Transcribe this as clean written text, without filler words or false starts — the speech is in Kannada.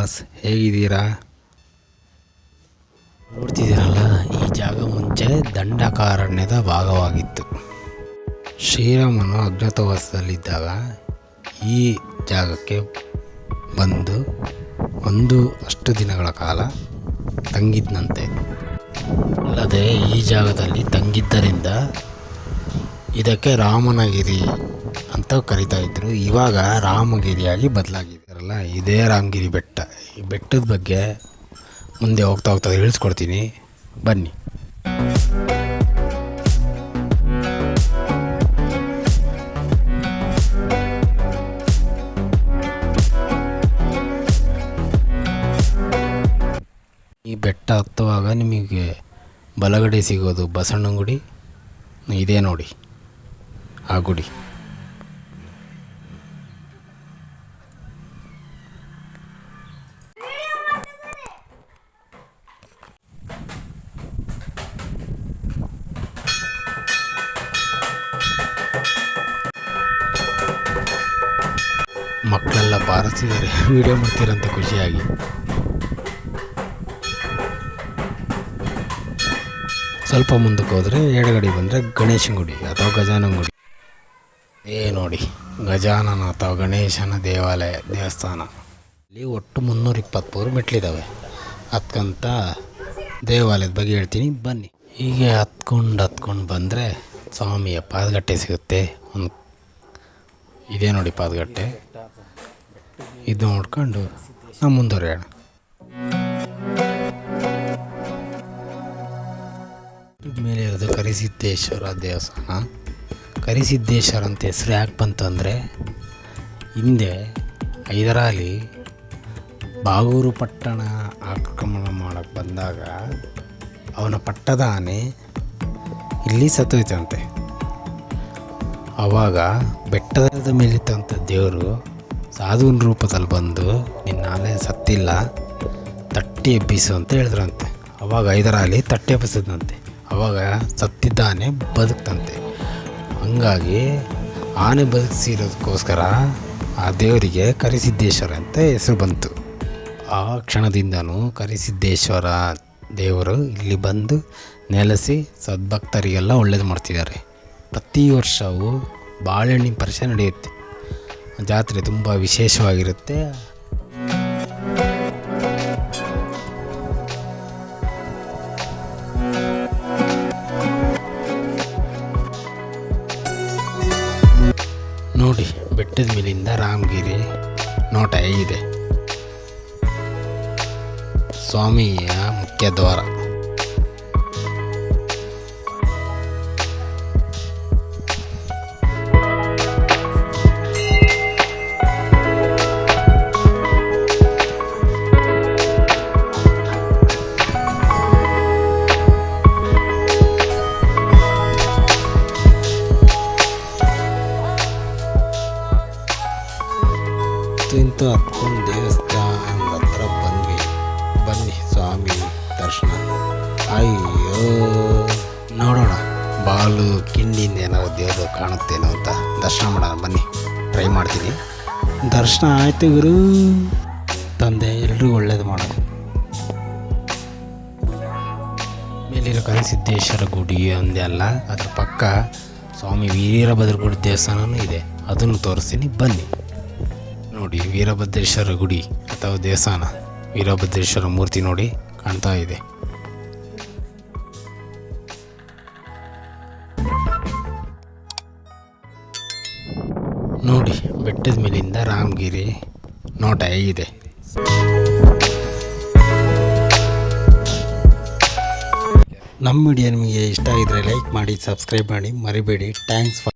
ಬಾಸ್, ಹೇಗಿದ್ದೀರಾ? ನೋಡ್ತಿದ್ದೀರಲ್ಲ, ಈ ಜಾಗ ಮುಂಚೆ ದಂಡಕಾರಣ್ಯದ ಭಾಗವಾಗಿತ್ತು. ಶ್ರೀರಾಮನು ಅಜ್ಞಾತವಾಸದಲ್ಲಿದ್ದಾಗ ಈ ಜಾಗಕ್ಕೆ ಬಂದು ಅಷ್ಟು ದಿನಗಳ ಕಾಲ ತಂಗಿದ್ದಂತೆ. ಅಲ್ಲದೆ ಈ ಜಾಗದಲ್ಲಿ ತಂಗಿದ್ದರಿಂದ ಇದಕ್ಕೆ ರಾಮನಗಿರಿ ಅಂತ ಕರಿತಾ ಇದ್ರು. ಇವಾಗ ರಾಮಗಿರಿಯಾಗಿ ಬದಲಾಗಿದ್ದಾರಲ್ಲ, ಇದೇ ರಾಮಗಿರಿ ಬೆಟ್ಟ. ಈ ಬೆಟ್ಟದ ಬಗ್ಗೆ ಮುಂದೆ ಹೋಗ್ತಾ ತಿಳಿಸ್ಕೊಡ್ತೀನಿ, ಬನ್ನಿ. ಈ ಬೆಟ್ಟ ಹತ್ತುವಾಗ ನಿಮಗೆ ಬಲಗಡೆ ಸಿಗೋದು ಬಸವಣ್ಣನ ಗುಡಿ. ಇದೇ ನೋಡಿ ಆ ಗುಡಿ. ಮಕ್ಕಳೆಲ್ಲ ಬಾರಿಸ್ತಿದ್ದಾರೆ, ವಿಡಿಯೋ ಮಾಡ್ತೀರಂತೆ ಖುಷಿಯಾಗಿ. ಸ್ವಲ್ಪ ಮುಂದಕ್ಕೆ ಹೋದರೆ ಎಡಗಡೆ ಬಂದರೆ ಗಣೇಶನ ಗುಡಿ ಅಥವಾ ಗಜಾನನ ಗುಡಿ. ನೋಡಿ, ಗಜಾನನ ಅಥವಾ ಗಣೇಶನ ದೇವಸ್ಥಾನ. ಇಲ್ಲಿ ಒಟ್ಟು 323 ಮೆಟ್ಲಿದ್ದಾವೆ. ಹತ್ಕಂತ ದೇವಾಲಯದ ಬಗ್ಗೆ ಹೇಳ್ತೀನಿ, ಬನ್ನಿ. ಹೀಗೆ ಹತ್ಕೊಂಡು ಬಂದರೆ ಸ್ವಾಮಿಯ ಪಾದಗಟ್ಟೆ ಸಿಗುತ್ತೆ. ಇದೇ ನೋಡಿ ಪಾದಗಟ್ಟೆ. ಇದು ನೋಡ್ಕೊಂಡು ನಾವು ಮುಂದುವರೆಯೋಣ. ಮೇಲೆ ಇರೋದು ಕರಿಸಿದ್ದೇಶ್ವರ ದೇವಸ್ಥಾನ. ಕರಿಸಿದ್ದೇಶ್ವರ ಅಂತ ಹೆಸರು ಯಾಕೆ ಬಂತು ಅಂದರೆ, ಹಿಂದೆ ಹೈದರಾಲಿ ಬಾಗೂರು ಪಟ್ಟಣ ಆಕ್ರಮಣ ಮಾಡೋಕ್ಕೆ ಬಂದಾಗ ಅವನ ಪಟ್ಟದ ಆನೆ ಇಲ್ಲಿ ಸತ್ತೋಯ್ತಂತೆ. ಆವಾಗ ಬೆಟ್ಟದ ಮೇಲಿತ್ತಂಥ ದೇವರು ಸಾಧುವಿನ ರೂಪದಲ್ಲಿ ಬಂದು, ನಿನ್ನ ಆನೆ ಸತ್ತಿಲ್ಲ, ತಟ್ಟಿ ಎಬ್ಬಿಸು ಅಂತ ಹೇಳಿದ್ರಂತೆ. ಅವಾಗ ಹೈದರಾಲಿ ತಟ್ಟಿ ಎಬ್ಬಿಸಿದಂತೆ. ಅವಾಗ ಸತ್ತಿದ್ದ ಆನೆ ಬದುಕ್ತಂತೆ. ಹಂಗಾಗಿ ಆನೆ ಬದುಕಿಸಿರೋದಕ್ಕೋಸ್ಕರ ಆ ದೇವರಿಗೆ ಕರಿಸಿದ್ದೇಶ್ವರ ಅಂತ ಹೆಸರು ಬಂತು. ಆ ಕ್ಷಣದಿಂದನೂ ಕರಿಸಿದ್ದೇಶ್ವರ ದೇವರು ಇಲ್ಲಿ ಬಂದು ನೆಲೆಸಿ ಸದ್ಭಕ್ತರಿಗೆಲ್ಲ ಒಳ್ಳೇದು ಮಾಡ್ತಿದ್ದಾರೆ. ಪ್ರತಿ ವರ್ಷವೂ ಬಾಳೆಹಣ್ಣಿನ ಪರಿಷೆ ನಡೆಯುತ್ತೆ. ಜಾತ್ರೆ ತುಂಬ ವಿಶೇಷವಾಗಿರುತ್ತೆ. ನೋಡಿ, ಬೆಟ್ಟದ ಮೇಲಿಂದ ರಾಮಗಿರಿ ನೋಟ ಹೇಗಿದೆ. ಸ್ವಾಮಿಯ ಮುಖ್ಯ ದ್ವಾರ. ಇಂತೂ ಹತ್ಕೊಂಡು ದೇವಸ್ಥಾನದ ಹತ್ರ ಬಂದ್ವಿ. ಬನ್ನಿ ಸ್ವಾಮಿ ದರ್ಶನ. ಅಯ್ಯೋ, ನೋಡೋಣ ಬಾಲು ಕಿಂಡಿಯಿಂದ ಏನಾದ್ರು ದೇವರು ಕಾಣುತ್ತೇನೋ ಅಂತ ದರ್ಶನ ಮಾಡೋಣ. ಬನ್ನಿ, ಟ್ರೈ ಮಾಡ್ತೀನಿ. ದರ್ಶನ ಆಯ್ತು ಗುರು. ತಂದೆ ಎಲ್ರಿಗೂ ಒಳ್ಳೇದು ಮಾಡೋದು. ಮೇಲಿರೋ ಕರಿಸಿದ್ದೇಶ್ವರ ಗುಡಿ ಒಂದೇ ಅಲ್ಲ, ಅದ್ರ ಪಕ್ಕ ಸ್ವಾಮಿ ವೀರಭದ್ರಗುಡಿ ದೇವಸ್ಥಾನವೂ ಇದೆ. ಅದನ್ನು ತೋರಿಸ್ತೀನಿ, ಬನ್ನಿ. ನೋಡಿ, ವೀರಭದ್ರೇಶ್ವರ ಗುಡಿ ಅಥವಾ ದೇವಸ್ಥಾನ. ವೀರಭದ್ರೇಶ್ವರ ಮೂರ್ತಿ ನೋಡಿ ಕಾಣ್ತಾ ಇದೆ. ನೋಡಿ, ಬೆಟ್ಟದ ಮೇಲಿಂದ ರಾಮಗಿರಿ ನೋಟ ಹೇಗಿದೆ. ನಮ್ಮ ವಿಡಿಯೋ ನಿಮಗೆ ಇಷ್ಟ ಆಗಿದ್ರೆ ಲೈಕ್ ಮಾಡಿ, ಸಬ್ಸ್ಕ್ರೈಬ್ ಮಾಡಿ, ಮರಿಬೇಡಿ. Thanks for